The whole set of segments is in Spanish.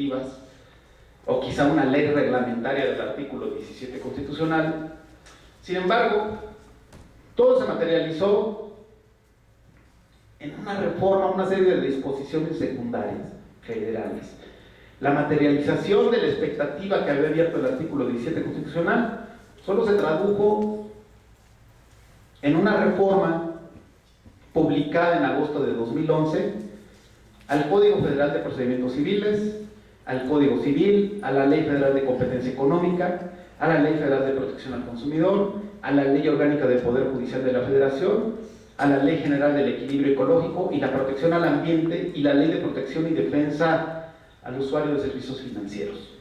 colectivas, o quizá una ley reglamentaria del artículo 17 constitucional. Sin embargo, todo se materializó en una reforma, una serie de disposiciones secundarias federales. La materialización de la expectativa que había abierto el artículo 17 constitucional solo se tradujo en una reforma publicada en agosto de 2011 al Código Federal de Procedimientos Civiles, al Código Civil, a la Ley Federal de Competencia Económica, a la Ley Federal de Protección al Consumidor, a la Ley Orgánica del Poder Judicial de la Federación, a la Ley General del Equilibrio Ecológico y la Protección al Ambiente y la Ley de Protección y Defensa al Usuario de Servicios Financieros.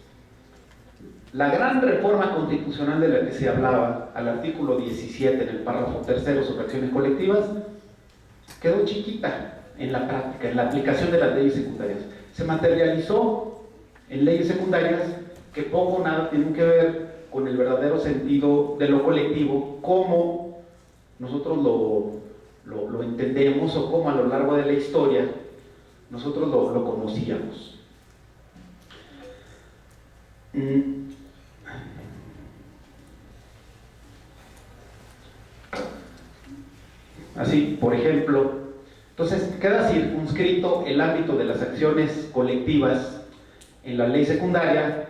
La gran reforma constitucional de la que se hablaba, al artículo 17 en el párrafo tercero sobre acciones colectivas, quedó chiquita en la práctica, en la aplicación de las leyes secundarias. Se materializó en leyes secundarias que poco o nada tienen que ver con el verdadero sentido de lo colectivo, como nosotros lo entendemos o como a lo largo de la historia nosotros lo conocíamos. Así, por ejemplo, entonces queda circunscrito el ámbito de las acciones colectivas en la ley secundaria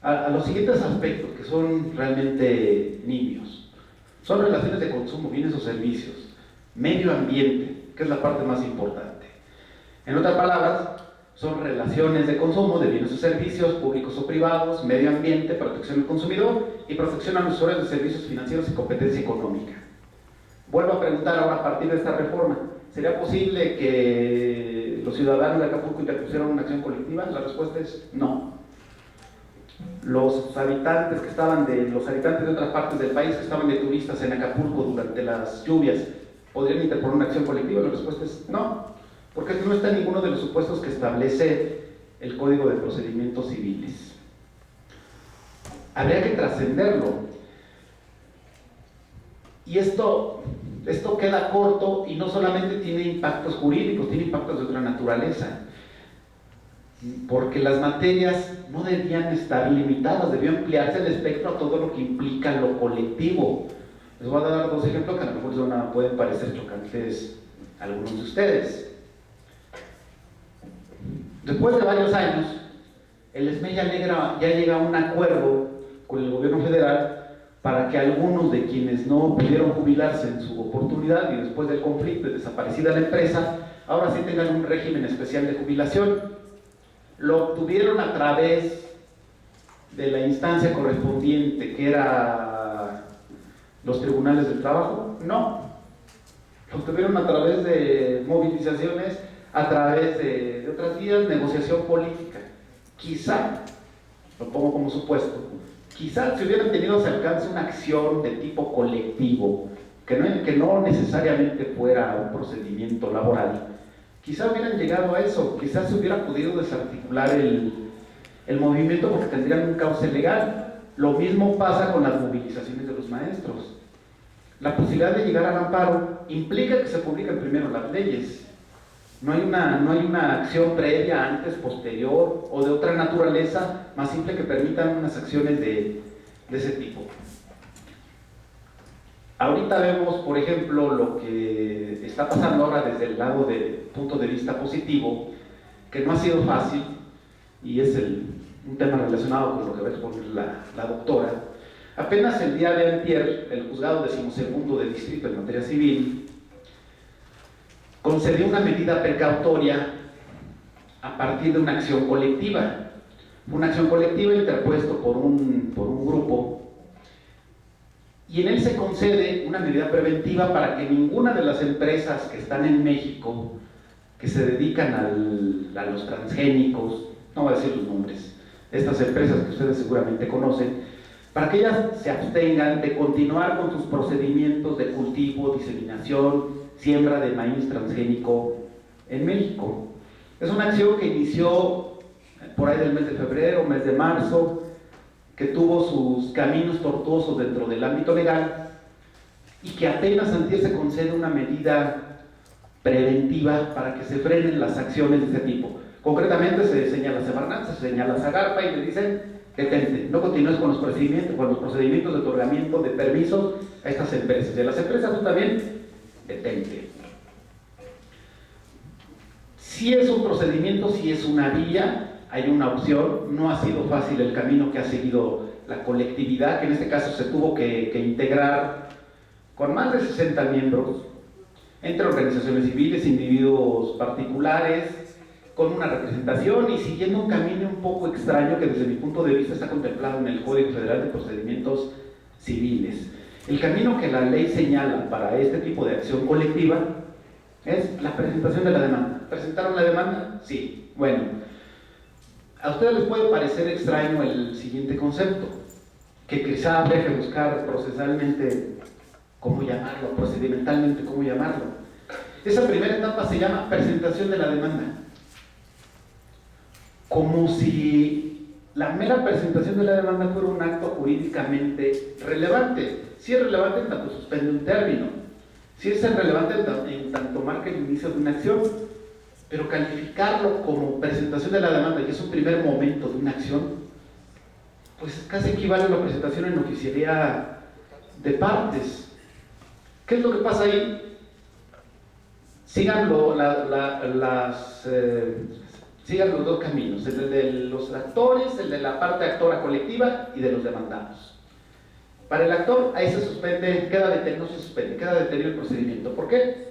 a los siguientes aspectos que son realmente nimios. Son relaciones de consumo, bienes o servicios, medio ambiente, que es la parte más importante. En otras palabras, son relaciones de consumo de bienes o servicios, públicos o privados, medio ambiente, protección al consumidor y protección a los usuarios de servicios financieros y competencia económica. Vuelvo a preguntar ahora a partir de esta reforma, ¿sería posible que los ciudadanos de Acapulco interpusieran una acción colectiva? La respuesta es no. Los habitantes de otras partes del país que estaban de turistas en Acapulco durante las lluvias, ¿podrían interponer una acción colectiva? La respuesta es no, porque no está en ninguno de los supuestos que establece el Código de Procedimientos Civiles. Habría que trascenderlo. Y esto queda corto y no solamente tiene impactos jurídicos, tiene impactos de otra naturaleza. Porque las materias no debían estar limitadas, debió ampliarse el espectro a todo lo que implica lo colectivo. Les voy a dar dos ejemplos que a lo mejor pueden parecer chocantes a algunos de ustedes. Después de varios años, el SME ya llega a un acuerdo con el gobierno federal para que algunos de quienes no pudieron jubilarse en su oportunidad y después del conflicto y desaparecida la empresa, ahora sí tengan un régimen especial de jubilación. Lo obtuvieron a través de la instancia correspondiente, que era los tribunales del trabajo. No, lo obtuvieron a través de movilizaciones, a través de otras vías, negociación política. Quizá, lo pongo como supuesto, quizá si hubieran tenido a su alcance una acción de tipo colectivo, que no necesariamente fuera un procedimiento laboral, quizá hubieran llegado a eso, quizás se hubiera podido desarticular el movimiento porque tendrían un cauce legal. Lo mismo pasa con las movilizaciones de los maestros. La posibilidad de llegar al amparo implica que se publiquen primero las leyes. No hay una acción previa, antes, posterior o de otra naturaleza más simple que permitan unas acciones de ese tipo. Ahorita vemos, por ejemplo, lo que está pasando ahora desde el lado del punto de vista positivo, que no ha sido fácil, y es un tema relacionado con lo que va a exponer la doctora. Apenas el día de antier, el juzgado 12º de distrito en materia civil concedió una medida precautoria a partir de una acción colectiva. Una acción colectiva interpuesto por un grupo, y en él se concede una medida preventiva para que ninguna de las empresas que están en México, que se dedican a los transgénicos, no voy a decir los nombres, estas empresas que ustedes seguramente conocen, para que ellas se abstengan de continuar con sus procedimientos de cultivo, diseminación, siembra de maíz transgénico en México. Es una acción que inició por ahí del mes de febrero, mes de marzo, que tuvo sus caminos tortuosos dentro del ámbito legal y que apenas antier se concede una medida preventiva para que se frenen las acciones de este tipo. Concretamente se señala Semarnat, se se señala a Zagarpa y le dicen: detente, no continúes con los procedimientos de otorgamiento de permisos a estas empresas. Y a las empresas tú también, detente. Si es un procedimiento, si es una vía, hay una opción. No ha sido fácil el camino que ha seguido la colectividad, que en este caso se tuvo que integrar con más de 60 miembros, entre organizaciones civiles, individuos particulares, con una representación y siguiendo un camino un poco extraño que desde mi punto de vista está contemplado en el Código Federal de Procedimientos Civiles. El camino que la ley señala para este tipo de acción colectiva es la presentación de la demanda. ¿Presentaron la demanda? Sí. Bueno, a ustedes les puede parecer extraño el siguiente concepto, que quizá deje buscar procesalmente cómo llamarlo, procedimentalmente cómo llamarlo. Esa primera etapa se llama presentación de la demanda. Como si la mera presentación de la demanda fuera un acto jurídicamente relevante. Si es relevante en tanto suspende un término, si es relevante en tanto marca el inicio de una acción, pero calificarlo como presentación de la demanda, que es un primer momento de una acción, pues casi equivale a la presentación en oficialía de partes. ¿Qué es lo que pasa ahí? Sigan los dos caminos, el de los actores, el de la parte actora colectiva y de los demandados. Para el actor, ahí se suspende, no se suspende, queda detenido el procedimiento. ¿Por qué?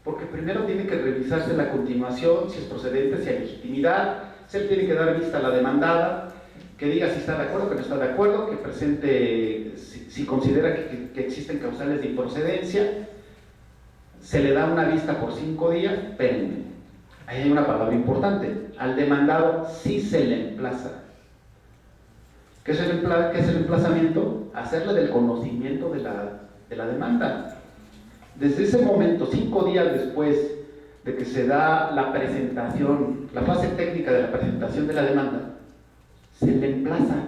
Porque primero tiene que revisarse la continuación, si es procedente, si hay legitimidad, se le tiene que dar vista a la demandada, que diga si está de acuerdo, que no está de acuerdo, que presente, si considera que existen causales de improcedencia, se le da una vista por 5 días, espérenme. Ahí hay una palabra importante: al demandado sí se le emplaza. ¿Qué es el emplazamiento? Hacerle del conocimiento de la demanda. Desde ese momento, 5 días después de que se da la presentación, la fase técnica de la presentación de la demanda, se le emplaza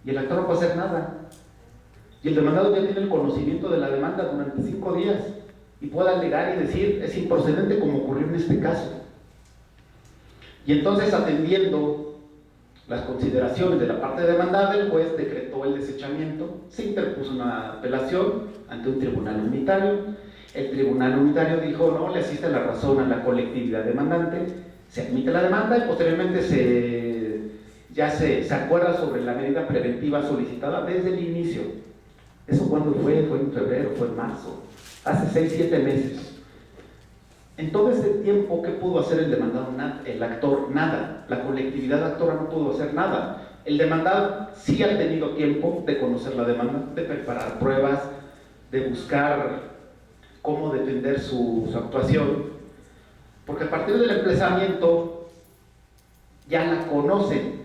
y el actor no puede hacer nada. Y el demandado ya tiene el conocimiento de la demanda durante 5 días y puede alegar y decir: es improcedente, como ocurrió en este caso. Y entonces, atendiendo las consideraciones de la parte demandada, el juez decretó el desechamiento, se interpuso una apelación ante un tribunal unitario. El tribunal unitario dijo: no, le asiste la razón a la colectividad demandante, se admite la demanda y posteriormente se acuerda sobre la medida preventiva solicitada desde el inicio. ¿Eso cuándo fue? Fue en febrero, fue en marzo, hace 6-7 meses. En todo ese tiempo, ¿qué pudo hacer el demandado? El actor, nada. La colectividad actora no pudo hacer nada. El demandado sí ha tenido tiempo de conocer la demanda, de preparar pruebas, de buscar cómo defender su actuación, porque a partir del emplazamiento ya la conocen,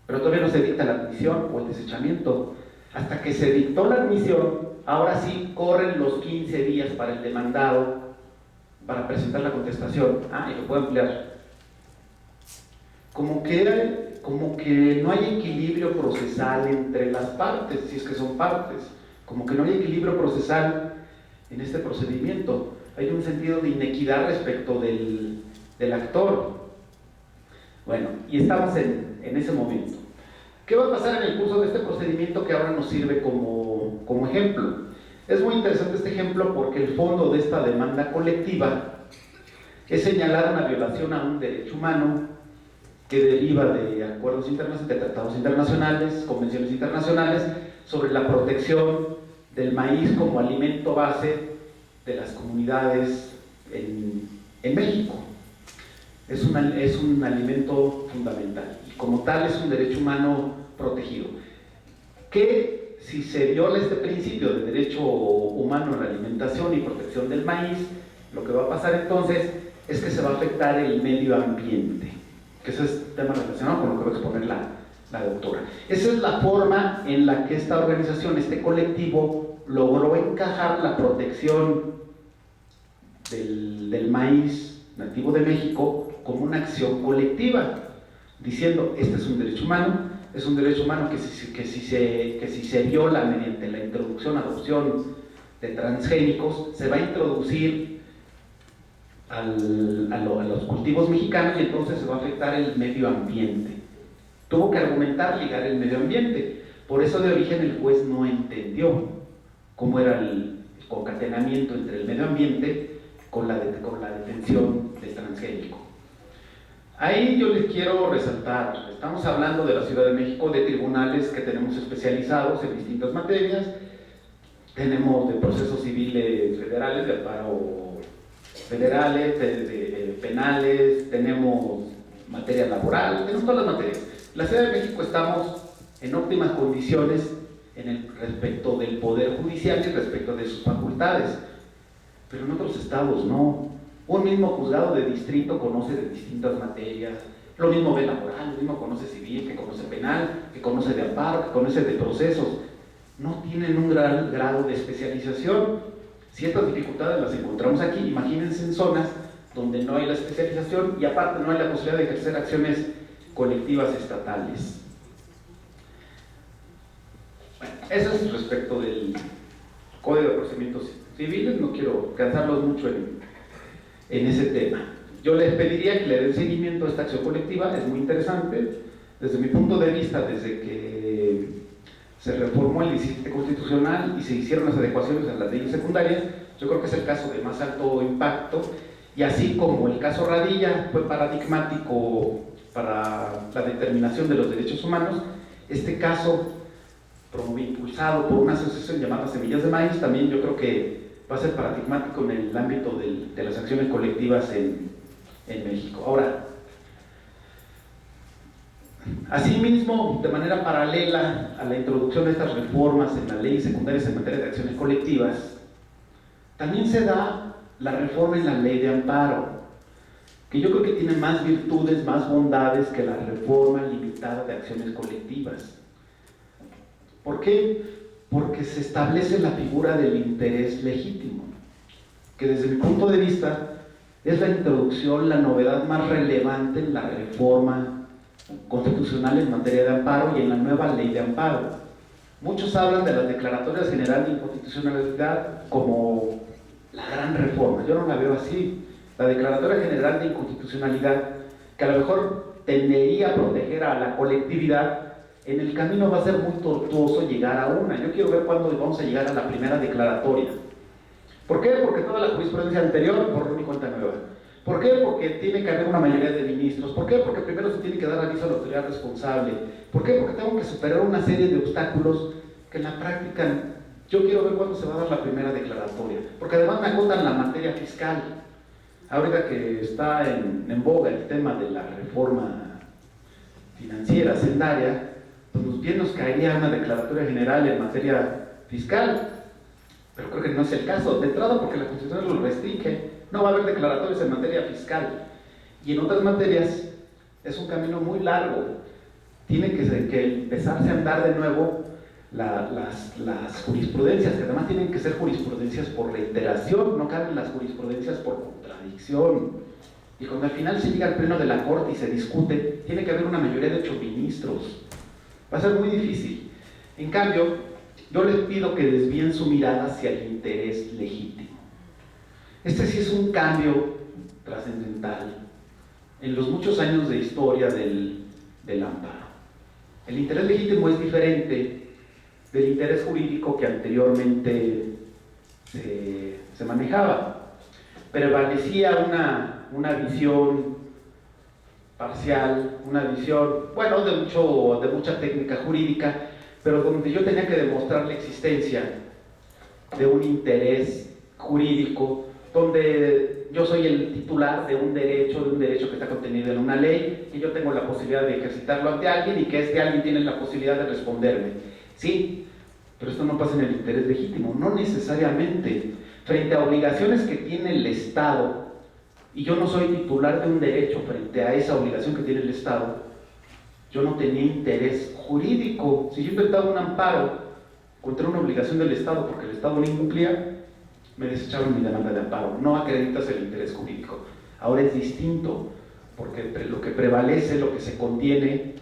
pero todavía no se dicta la admisión o el desechamiento. Hasta que se dictó la admisión, ahora sí corren los 15 días para el demandado para presentar la contestación. Y lo puedo ampliar. Como que no hay equilibrio procesal entre las partes, si es que son partes. Como que no hay equilibrio procesal en este procedimiento. Hay un sentido de inequidad respecto del actor. Bueno, y estamos en ese momento. ¿Qué va a pasar en el curso de este procedimiento que ahora nos sirve como ejemplo? Es muy interesante este ejemplo porque el fondo de esta demanda colectiva es señalar una violación a un derecho humano que deriva de acuerdos internacionales, de tratados internacionales, convenciones internacionales sobre la protección del maíz como alimento base de las comunidades en México. Es un alimento fundamental y como tal es un derecho humano protegido. Que si se viola este principio de derecho humano a la alimentación y protección del maíz, lo que va a pasar entonces es que se va a afectar el medio ambiente, que ese es tema relacionado con lo que va a exponer la doctora. Esa es la forma en la que esta organización, este colectivo, logró encajar la protección del maíz nativo de México como una acción colectiva, diciendo: este es un derecho humano, que si se viola mediante la introducción, adopción de transgénicos, se va a introducir a los cultivos mexicanos y entonces se va a afectar el medio ambiente. tuvo que argumentar ligar el medio ambiente. Por eso de origen el juez no entendió cómo era el concatenamiento entre el medio ambiente con la detención del transgénico. Ahí yo les quiero resaltar, estamos hablando de la Ciudad de México, de tribunales que tenemos especializados en distintas materias, tenemos de procesos civiles federales, de amparo federales, de penales, tenemos materia laboral, tenemos todas las materias. En la Ciudad de México estamos en óptimas condiciones respecto del Poder Judicial y respecto de sus facultades, pero en otros estados no. Un mismo juzgado de distrito conoce de distintas materias, lo mismo ve laboral, lo mismo conoce civil, que conoce penal, que conoce de amparo, que conoce de procesos. No tienen un gran grado de especialización. Ciertas dificultades las encontramos aquí. Imagínense en zonas donde no hay la especialización y aparte no hay la posibilidad de ejercer acciones colectivas estatales. Bueno, eso es respecto del Código de Procedimientos Civiles. No quiero cansarlos mucho en ese tema. Yo les pediría que le den seguimiento a esta acción colectiva, es muy interesante. Desde mi punto de vista, desde que se reformó el 17 constitucional y se hicieron las adecuaciones a las leyes secundarias, yo creo que es el caso de más alto impacto, y así como el caso Radilla fue paradigmático para la determinación de los derechos humanos, este caso, impulsado por una asociación llamada Semillas de Maíz, también yo creo que va a ser paradigmático en el ámbito de las acciones colectivas en México. Ahora, asimismo, de manera paralela a la introducción de estas reformas en las leyes secundarias en materia de acciones colectivas, también se da la reforma en la ley de amparo, que yo creo que tiene más virtudes, más bondades que la reforma limitada de acciones colectivas. ¿Por qué? Porque se establece la figura del interés legítimo, que desde mi punto de vista es la introducción, la novedad más relevante en la reforma constitucional en materia de amparo y en la nueva ley de amparo. Muchos hablan de las declaratorias generales de inconstitucionalidad como la gran reforma. Yo no la veo así. La declaratoria general de inconstitucionalidad, que a lo mejor tendería a proteger a la colectividad, en el camino va a ser muy tortuoso llegar a una. Yo quiero ver cuándo vamos a llegar a la primera declaratoria. ¿Por qué? Porque toda la jurisprudencia anterior borró mi cuenta nueva. ¿Por qué? Porque tiene que haber una mayoría de ministros. ¿Por qué? Porque primero se tiene que dar aviso a la autoridad responsable. ¿Por qué? Porque tengo que superar una serie de obstáculos que en la práctica yo quiero ver cuándo se va a dar la primera declaratoria. Porque además me acotan la materia fiscal. Ahorita que está en boga el tema de la reforma financiera, hacendaria, pues bien nos caería una declaratoria general en materia fiscal, pero creo que no es el caso. De entrada, porque la Constitución lo restringe, no va a haber declaratorias en materia fiscal. Y en otras materias es un camino muy largo. Tiene que empezarse a andar de nuevo las jurisprudencias, que además tienen que ser jurisprudencias por reiteración, no caben las jurisprudencias por contradicción. Y cuando al final se llega al pleno de la Corte y se discute, tiene que haber una mayoría de 8 ministros. Va a ser muy difícil. En cambio, yo les pido que desvíen su mirada hacia el interés legítimo. Este sí es un cambio trascendental en los muchos años de historia del amparo. El interés legítimo es diferente del interés jurídico que anteriormente se manejaba. Prevalecía una visión parcial, una visión, bueno, de mucha técnica jurídica, pero donde yo tenía que demostrar la existencia de un interés jurídico, donde yo soy el titular de un derecho que está contenido en una ley, y yo tengo la posibilidad de ejercitarlo ante alguien y que este alguien tiene la posibilidad de responderme. Sí, pero esto no pasa en el interés legítimo, no necesariamente. Frente a obligaciones que tiene el Estado, y yo no soy titular de un derecho frente a esa obligación que tiene el Estado, yo no tenía interés jurídico. Si yo intentaba un amparo contra una obligación del Estado porque el Estado no incumplía, me desecharon mi demanda de amparo. No acreditas el interés jurídico. Ahora es distinto, porque lo que prevalece, lo que se contiene,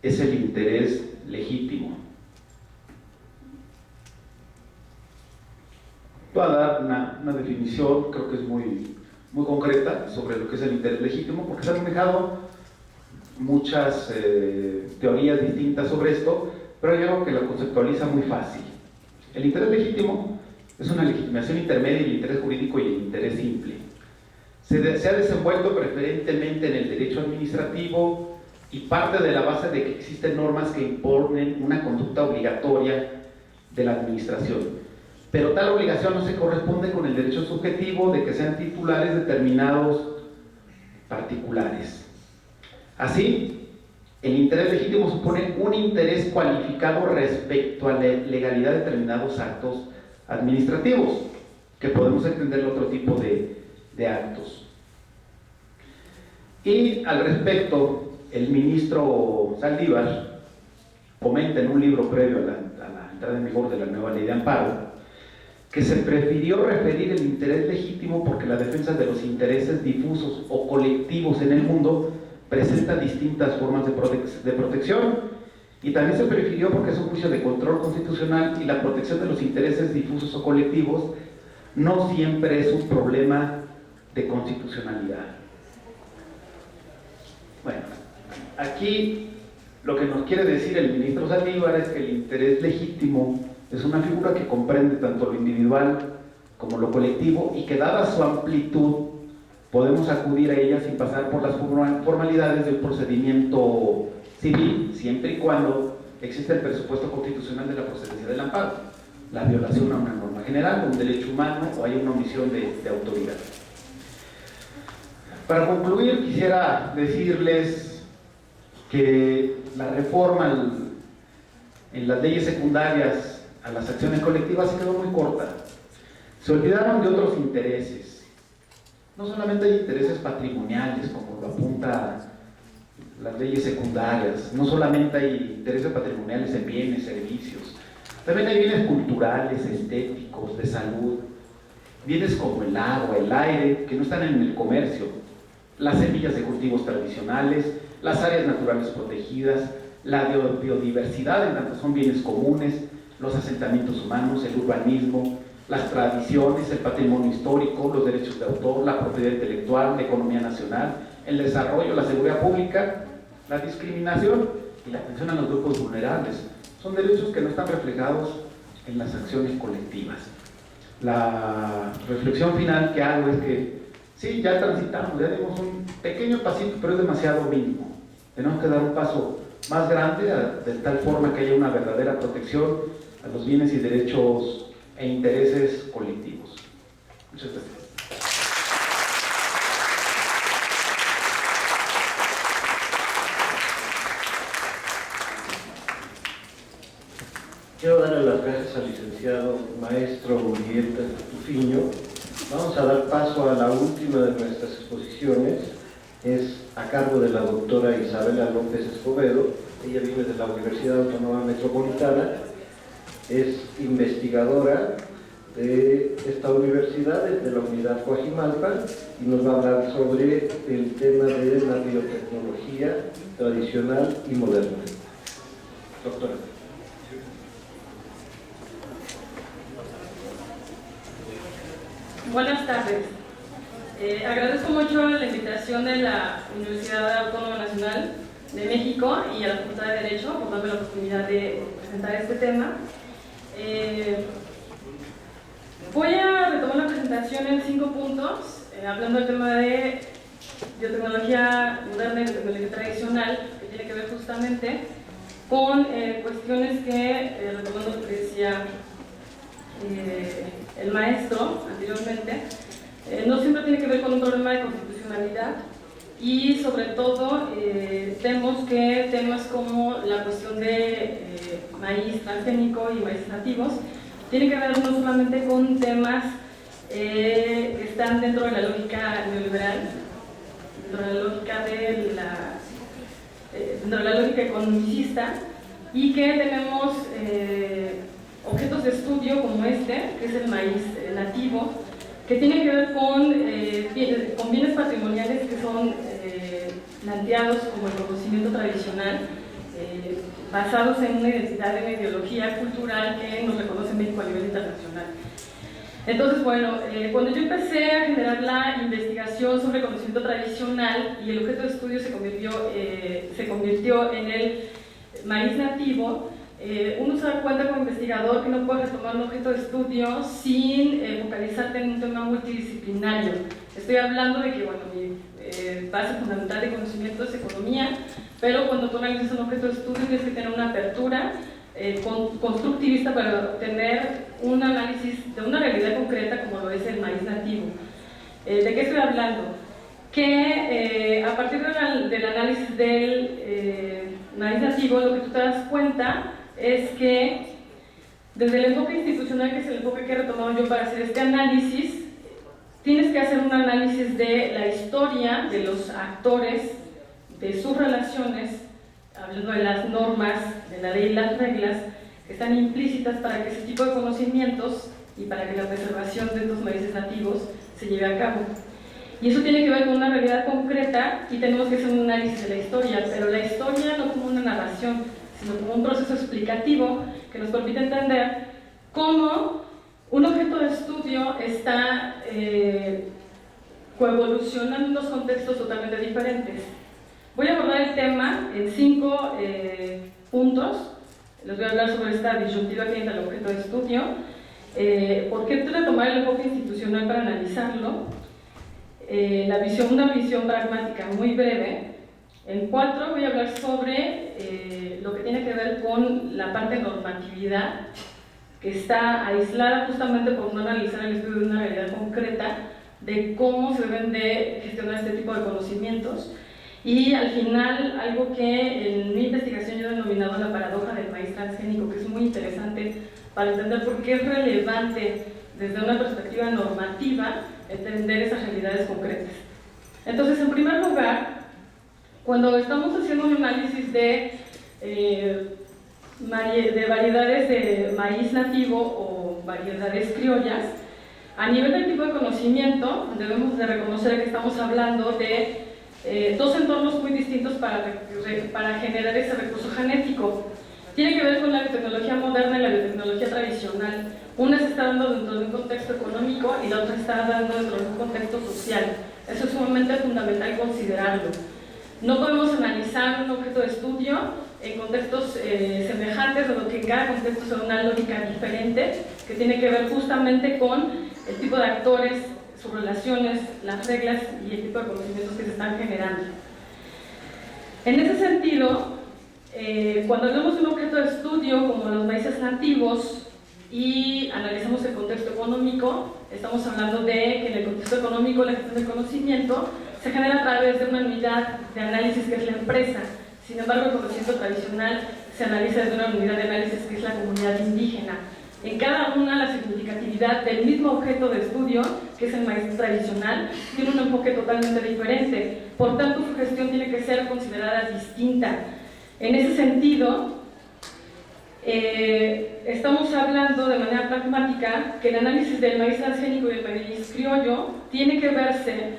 es el interés legítimo. Voy a dar una definición, creo que es muy concreta, sobre lo que es el interés legítimo, porque se han manejado muchas teorías distintas sobre esto, pero hay algo que lo conceptualiza muy fácil. El interés legítimo es una legitimación intermedia entre el interés jurídico y el interés simple. Se ha desenvuelto preferentemente en el derecho administrativo y parte de la base de que existen normas que imponen una conducta obligatoria de la administración. Pero tal obligación no se corresponde con el derecho subjetivo de que sean titulares determinados particulares. Así, el interés legítimo supone un interés cualificado respecto a la legalidad de determinados actos administrativos, que podemos entender en otro tipo de actos. Y al respecto, el ministro Saldívar comenta en un libro previo a la entrada en vigor de la nueva ley de amparo, que se prefirió referir el interés legítimo porque la defensa de los intereses difusos o colectivos en el mundo presenta distintas formas de protección, y también se prefirió porque es un juicio de control constitucional y la protección de los intereses difusos o colectivos no siempre es un problema de constitucionalidad. Bueno, aquí lo que nos quiere decir el ministro Saldívar es que el interés legítimo es una figura que comprende tanto lo individual como lo colectivo y que dada su amplitud podemos acudir a ella sin pasar por las formalidades de un procedimiento civil, siempre y cuando existe el presupuesto constitucional de la procedencia del amparo, la violación a una norma general, un derecho humano o hay una omisión de autoridad. Para concluir, quisiera decirles que la reforma en las leyes secundarias a las acciones colectivas se quedó muy corta. Se olvidaron de otros intereses. No solamente hay intereses patrimoniales, como lo apunta las leyes secundarias, no solamente hay intereses patrimoniales en bienes, servicios, también hay bienes culturales, estéticos, de salud, bienes como el agua, el aire, que no están en el comercio, las semillas de cultivos tradicionales, las áreas naturales protegidas, la biodiversidad, en tanto son bienes comunes, los asentamientos humanos, el urbanismo, las tradiciones, el patrimonio histórico, los derechos de autor, la propiedad intelectual, la economía nacional, el desarrollo, la seguridad pública, la discriminación y la atención a los grupos vulnerables. Son derechos que no están reflejados en las acciones colectivas. La reflexión final que hago es que sí, ya transitamos, ya dimos un pequeño pasito, pero es demasiado mínimo. Tenemos que dar un paso más grande de tal forma que haya una verdadera protección a los bienes y derechos e intereses colectivos. Muchas gracias. Quiero darle las gracias al licenciado maestro Urieta Tufiño. Vamos a dar paso a la última de nuestras exposiciones. Es a cargo de la doctora Isabela López Escobedo. Ella viene de la Universidad Autónoma Metropolitana. Es investigadora de esta universidad, de la unidad Coajimalpa, y nos va a hablar sobre el tema de la biotecnología tradicional y moderna. Doctora. Buenas tardes. Agradezco mucho la invitación de la Universidad Autónoma Nacional de México y a la Facultad de Derecho por darme la oportunidad de presentar este tema. Voy a retomar la presentación en 5 puntos, hablando del tema de biotecnología moderna y biotecnología tradicional, que tiene que ver justamente con cuestiones que, retomando lo que decía el maestro anteriormente, no siempre tiene que ver con un problema de constitucionalidad y sobre todo vemos que temas como la cuestión de maíz transgénico y maíz nativos tienen que ver no solamente con temas que están dentro de la lógica neoliberal, dentro de la lógica dentro de la lógica economicista, y que tenemos objetos de estudio como este, que es el maíz nativo, que tiene que ver con bienes patrimoniales que son planteados como el conocimiento tradicional, basados en una identidad, en una ideología cultural que nos reconoce México a nivel internacional. Entonces, bueno, cuando yo empecé a generar la investigación sobre conocimiento tradicional y el objeto de estudio se convirtió en el maíz nativo, uno se da cuenta como investigador que no puede retomar un objeto de estudio sin focalizarte en un tema multidisciplinario. Estoy hablando de que, bueno, mi base fundamental de conocimiento es economía, pero cuando tú analizas un objeto de estudio tienes que tener una apertura constructivista para obtener un análisis de una realidad concreta como lo es el maíz nativo. ¿De qué estoy hablando? Que a partir del análisis del maíz nativo, lo que tú te das cuenta es que desde el enfoque institucional, que es el enfoque que he retomado yo para hacer este análisis, tienes que hacer un análisis de la historia de los actores, de sus relaciones, hablando de las normas, de la ley y las reglas que están implícitas para que ese tipo de conocimientos y para que la preservación de estos maíces nativos se lleve a cabo. Y eso tiene que ver con una realidad concreta y tenemos que hacer un análisis de la historia, pero la historia no como una narración, sino como un proceso explicativo que nos permite entender cómo un objeto de estudio está coevolucionando en dos contextos totalmente diferentes. Voy a abordar el tema en 5 puntos. Les voy a hablar sobre esta disyuntiva que hay entre el objeto de estudio, por qué retomar el enfoque institucional para analizarlo, una visión pragmática muy breve. En 4 voy a hablar sobre lo que tiene que ver con la parte normatividad, que está aislada justamente por no analizar el estudio de una realidad concreta de cómo se deben de gestionar este tipo de conocimientos. Y al final, algo que en mi investigación yo he denominado la paradoja del maíz transgénico, que es muy interesante para entender por qué es relevante desde una perspectiva normativa entender esas realidades concretas. Entonces, en primer lugar, cuando estamos haciendo un análisis de variedades de maíz nativo o variedades criollas, a nivel del tipo de conocimiento, debemos de reconocer que estamos hablando de dos entornos muy distintos para generar ese recurso genético. Tiene que ver con la biotecnología moderna y la biotecnología tradicional. Una se está dando dentro de un contexto económico y la otra se está dando dentro de un contexto social. Eso es sumamente fundamental considerarlo. No podemos analizar un objeto de estudio en contextos semejantes, o que en cada contexto sea una lógica diferente, que tiene que ver justamente con el tipo de actores, sus relaciones, las reglas y el tipo de conocimientos que se están generando. En ese sentido, cuando vemos un objeto de estudio como los maíces nativos y analizamos el contexto económico, estamos hablando de que en el contexto económico la gestión del conocimiento se genera a través de una unidad de análisis que es la empresa. Sin embargo, el conocimiento tradicional se analiza desde una unidad de análisis que es la comunidad indígena. En cada una, la significatividad del mismo objeto de estudio, que es el maíz tradicional, tiene un enfoque totalmente diferente. Por tanto, su gestión tiene que ser considerada distinta. En ese sentido, estamos hablando de manera pragmática que el análisis del maíz transgénico y el maíz criollo tiene que verse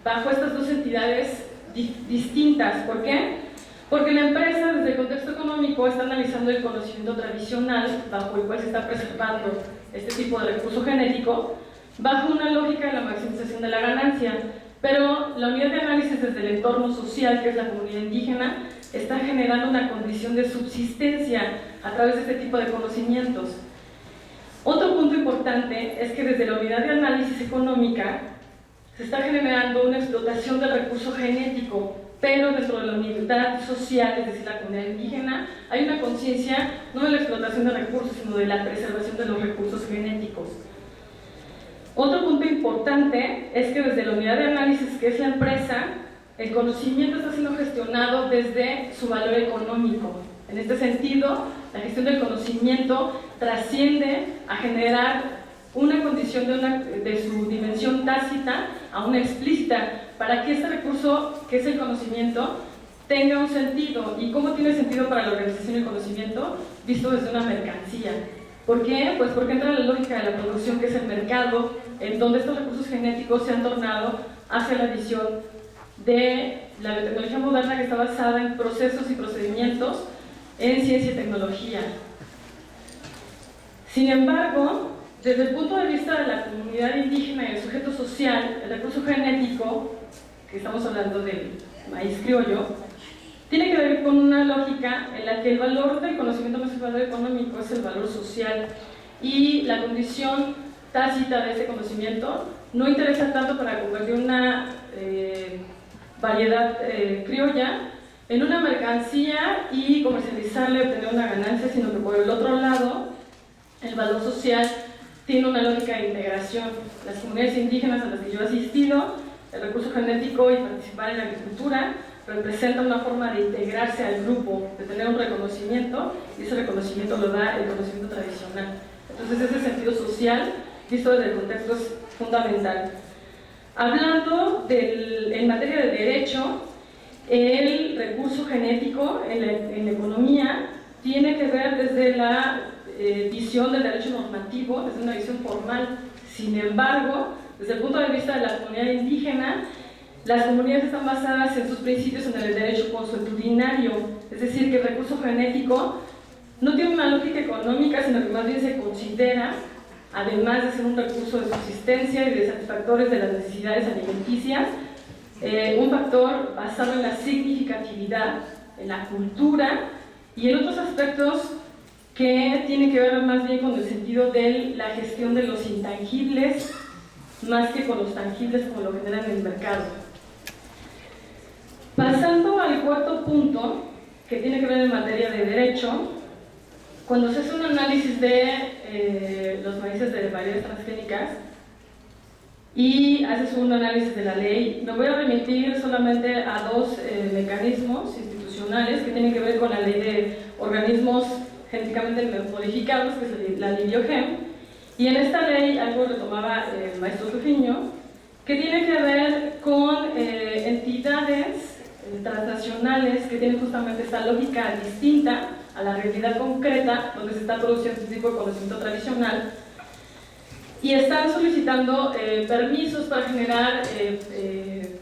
bajo estas dos entidades distintas. ¿Por qué? Porque la empresa, desde el contexto económico, está analizando el conocimiento tradicional bajo el cual se está preservando este tipo de recurso genético, bajo una lógica de la maximización de la ganancia. Pero la unidad de análisis desde el entorno social, que es la comunidad indígena, está generando una condición de subsistencia a través de este tipo de conocimientos. Otro punto importante es que desde la unidad de análisis económica se está generando una explotación del recurso genético, pero dentro de la unidad social, es decir, la comunidad indígena, hay una conciencia no de la explotación de recursos, sino de la preservación de los recursos genéticos. Otro punto importante es que desde la unidad de análisis, que es la empresa, el conocimiento está siendo gestionado desde su valor económico. En este sentido, la gestión del conocimiento trasciende a generar una condición de su dimensión tácita a una explícita, para que este recurso, que es el conocimiento, tenga un sentido. ¿Y cómo tiene sentido para la organización del conocimiento? Visto desde una mercancía. ¿Por qué? Pues porque entra la lógica de la producción, que es el mercado, en donde estos recursos genéticos se han tornado hacia la visión de la biotecnología moderna, que está basada en procesos y procedimientos en ciencia y tecnología. Sin embargo, desde el punto de vista de la comunidad indígena y el sujeto social, el recurso genético, que estamos hablando del maíz criollo, tiene que ver con una lógica en la que el valor del conocimiento más que el valor económico es el valor social, y la condición tácita de ese conocimiento no interesa tanto para convertir una variedad criolla en una mercancía y comercializarla y obtener una ganancia, sino que por el otro lado el valor social tiene una lógica de integración. Las comunidades indígenas a las que yo he asistido, el recurso genético y participar en la agricultura representa una forma de integrarse al grupo, de tener un reconocimiento, y ese reconocimiento lo da el conocimiento tradicional. Entonces ese sentido social, visto desde el contexto, es fundamental. Hablando en materia de derecho, el recurso genético en la economía tiene que ver desde la visión del derecho normativo, desde una visión formal. Sin embargo, desde el punto de vista de la comunidad indígena, las comunidades están basadas en sus principios en el derecho consuetudinario, es decir, que el recurso genético no tiene una lógica económica, sino que más bien se considera, además de ser un recurso de subsistencia y de satisfactores de las necesidades alimenticias, un factor basado en la significatividad, en la cultura y en otros aspectos que tienen que ver más bien con el sentido de la gestión de los intangibles más que con los tangibles como lo generan en el mercado. Pasando al cuarto punto, que tiene que ver en materia de derecho, cuando se hace un análisis de los maíces de variedades transgénicas y haces un análisis de la ley, me voy a remitir solamente a dos mecanismos institucionales que tienen que ver con la ley de organismos genéticamente modificados, que es la ley Biogem, y en esta ley algo retomaba el maestro Tufiño, que tiene que ver con entidades transnacionales que tienen justamente esta lógica distinta a la realidad concreta donde se está produciendo este tipo de conocimiento tradicional, y están solicitando permisos para generar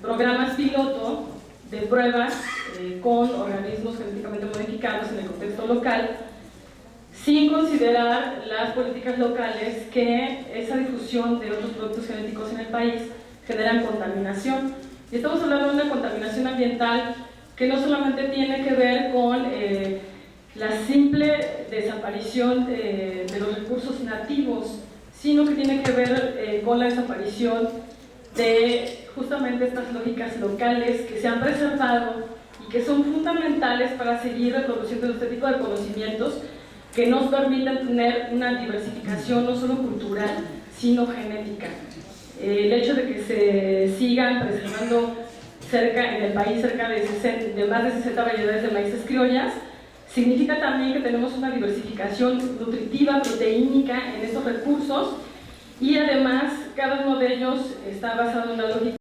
programas piloto de pruebas con organismos genéticamente modificados en el contexto local, sin considerar las políticas locales que esa difusión de otros productos genéticos en el país generan contaminación. Y estamos hablando de una contaminación ambiental que no solamente tiene que ver con la simple desaparición de los recursos nativos, sino que tiene que ver con la desaparición de justamente estas lógicas locales que se han preservado y que son fundamentales para seguir reproduciendo este tipo de conocimientos que nos permitan tener una diversificación no solo cultural, sino genética. El hecho de que se sigan preservando en el país cerca de más de 60 variedades de maíces criollas, significa también que tenemos una diversificación nutritiva, proteínica en estos recursos, y además cada uno de ellos está basado en una lógica